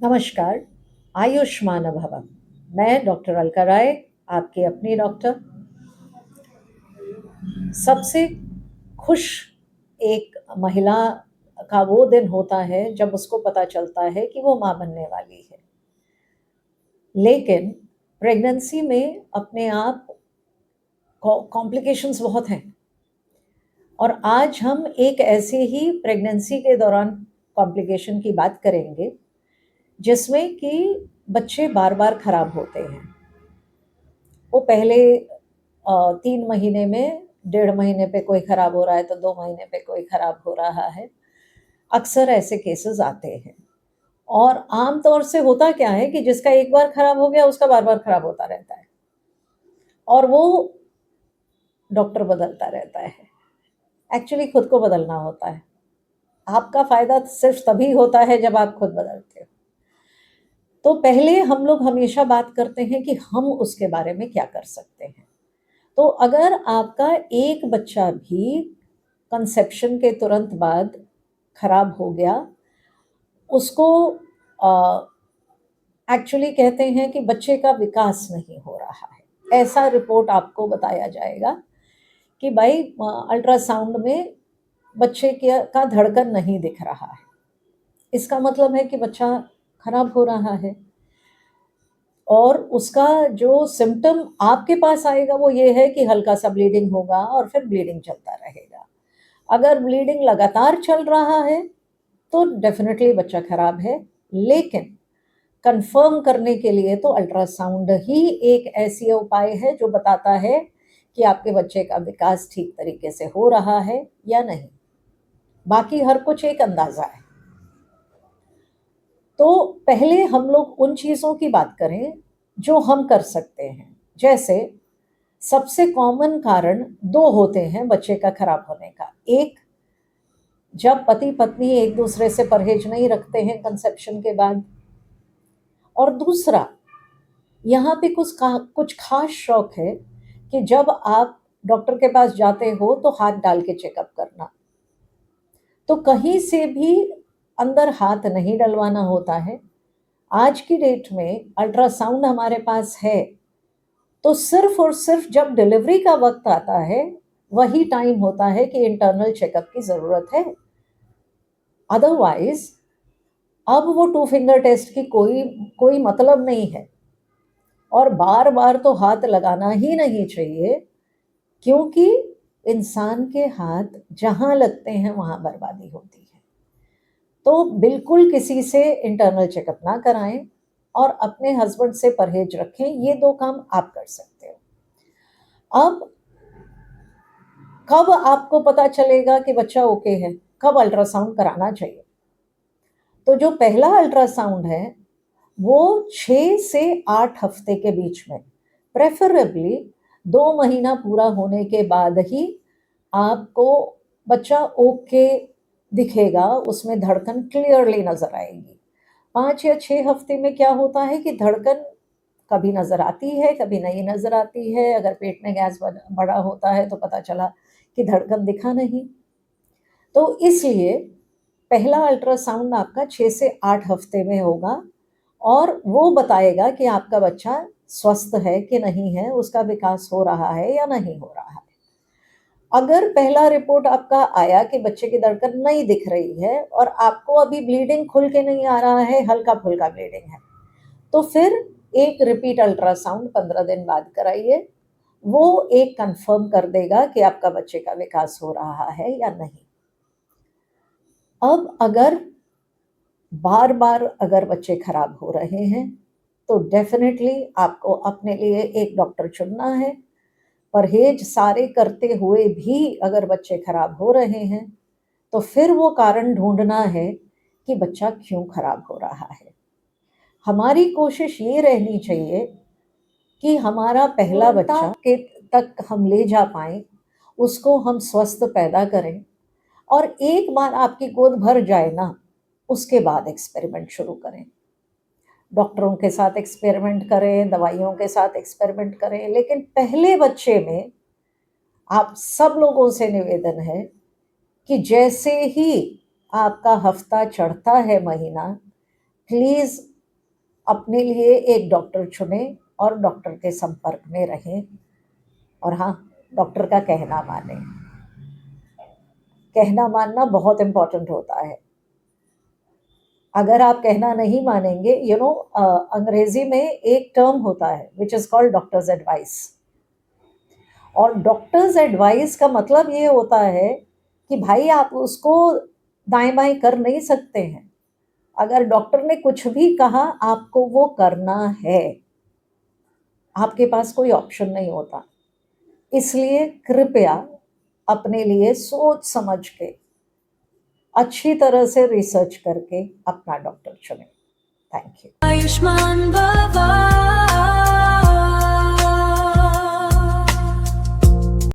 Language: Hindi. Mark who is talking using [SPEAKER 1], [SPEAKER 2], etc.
[SPEAKER 1] नमस्कार, आयुष्मान भव। मैं डॉक्टर अलका राय, आपकी अपनी डॉक्टर। सबसे खुश एक महिला का वो दिन होता है जब उसको पता चलता है कि वो माँ बनने वाली है। लेकिन प्रेगनेंसी में अपने आप कॉम्प्लिकेशंस बहुत हैं, और आज हम एक ऐसे ही प्रेगनेंसी के दौरान कॉम्प्लिकेशन की बात करेंगे जिसमें कि बच्चे बार बार खराब होते हैं। वो पहले 3 महीने में, 1.5 महीने पे कोई खराब हो रहा है तो 2 महीने पे कोई खराब हो रहा है। अक्सर ऐसे केसेस आते हैं, और आम तौर से होता क्या है कि जिसका एक बार खराब हो गया उसका बार बार खराब होता रहता है, और वो डॉक्टर बदलता रहता है। एक्चुअली खुद को बदलना होता है। आपका फायदा सिर्फ तभी होता है जब आप खुद बदलते हो। तो पहले हम लोग हमेशा बात करते हैं कि हम उसके बारे में क्या कर सकते हैं। तो अगर आपका एक बच्चा भी कंसेप्शन के तुरंत बाद खराब हो गया, उसको एक्चुअली कहते हैं कि बच्चे का विकास नहीं हो रहा है। ऐसा रिपोर्ट आपको बताया जाएगा कि भाई अल्ट्रासाउंड में बच्चे का धड़कन नहीं दिख रहा है। इसका मतलब है कि बच्चा खराब हो रहा है, और उसका जो सिम्टम आपके पास आएगा वो ये है कि हल्का सा ब्लीडिंग होगा और फिर ब्लीडिंग चलता रहेगा। अगर ब्लीडिंग लगातार चल रहा है तो डेफिनेटली बच्चा खराब है। लेकिन कंफर्म करने के लिए तो अल्ट्रासाउंड ही एक ऐसी उपाय है जो बताता है कि आपके बच्चे का विकास ठीक तरीके से हो रहा है या नहीं। बाकी हर कुछ एक अंदाजा है। तो पहले हम लोग उन चीज़ों की बात करें जो हम कर सकते हैं। जैसे सबसे कॉमन कारण दो होते हैं बच्चे का खराब होने का। एक, जब पति पत्नी एक दूसरे से परहेज नहीं रखते हैं कंसेप्शन के बाद। और दूसरा, यहाँ पे कुछ खास शौक है कि जब आप डॉक्टर के पास जाते हो तो हाथ डाल के चेकअप करना। तो कहीं से भी अंदर हाथ नहीं डलवाना होता है। आज की डेट में अल्ट्रासाउंड हमारे पास है, तो सिर्फ और सिर्फ जब डिलीवरी का वक्त आता है वही टाइम होता है कि इंटरनल चेकअप की ज़रूरत है। अदरवाइज अब वो 2 फिंगर टेस्ट की कोई कोई मतलब नहीं है। और बार बार तो हाथ लगाना ही नहीं चाहिए, क्योंकि इंसान के हाथ जहाँ लगते हैं वहाँ बर्बादी होती है। तो बिल्कुल किसी से इंटरनल चेकअप ना कराएं, और अपने हस्बैंड से परहेज रखें। ये दो काम आप कर सकते हो। अब कब आपको पता चलेगा कि बच्चा ओके है, कब अल्ट्रासाउंड कराना चाहिए? तो जो पहला अल्ट्रासाउंड है वो 6 से 8 हफ्ते के बीच में, प्रेफरेबली 2 महीना पूरा होने के बाद ही आपको बच्चा ओके दिखेगा, उसमें धड़कन क्लियरली नजर आएगी। 5 या 6 हफ्ते में क्या होता है कि धड़कन कभी नजर आती है, कभी नहीं नजर आती है। अगर पेट में गैस बड़ा होता है तो पता चला कि धड़कन दिखा नहीं। तो इसलिए पहला अल्ट्रासाउंड आपका 6 से 8 हफ्ते में होगा, और वो बताएगा कि आपका बच्चा स्वस्थ है कि नहीं है, उसका विकास हो रहा है या नहीं हो रहा है। अगर पहला रिपोर्ट आपका आया कि बच्चे की धड़कन नहीं दिख रही है और आपको अभी ब्लीडिंग खुल के नहीं आ रहा है, हल्का फुल्का ब्लीडिंग है, तो फिर एक रिपीट अल्ट्रासाउंड 15 दिन बाद कराइए। वो एक कंफर्म कर देगा कि आपका बच्चे का विकास हो रहा है या नहीं। अब अगर बार बार अगर बच्चे खराब हो रहे हैं तो डेफिनेटली आपको अपने लिए एक डॉक्टर चुनना है। परहेज सारे करते हुए भी अगर बच्चे खराब हो रहे हैं तो फिर वो कारण ढूंढना है कि बच्चा क्यों खराब हो रहा है। हमारी कोशिश ये रहनी चाहिए कि हमारा पहला बच्चा के तक हम ले जा पाए, उसको हम स्वस्थ पैदा करें, और एक बार आपकी गोद भर जाए ना, उसके बाद एक्सपेरिमेंट शुरू करें। डॉक्टरों के साथ एक्सपेरिमेंट करें, दवाइयों के साथ एक्सपेरिमेंट करें, लेकिन पहले बच्चे में आप सब लोगों से निवेदन है कि जैसे ही आपका हफ्ता चढ़ता है, महीना, प्लीज़ अपने लिए एक डॉक्टर चुनें और डॉक्टर के संपर्क में रहें और हाँ, डॉक्टर का कहना मानें। कहना मानना बहुत इम्पोर्टेंट होता है। अगर आप कहना नहीं मानेंगे, अंग्रेजी में एक टर्म होता है which is called doctors advice, और डॉक्टर्स एडवाइस का मतलब ये होता है कि भाई आप उसको दाएं बाएं कर नहीं सकते हैं। अगर डॉक्टर ने कुछ भी कहा, आपको वो करना है, आपके पास कोई ऑप्शन नहीं होता। इसलिए कृपया अपने लिए सोच समझ के, अच्छी तरह से रिसर्च करके अपना डॉक्टर चुनें। Thank you.
[SPEAKER 2] आयुष्मान भव।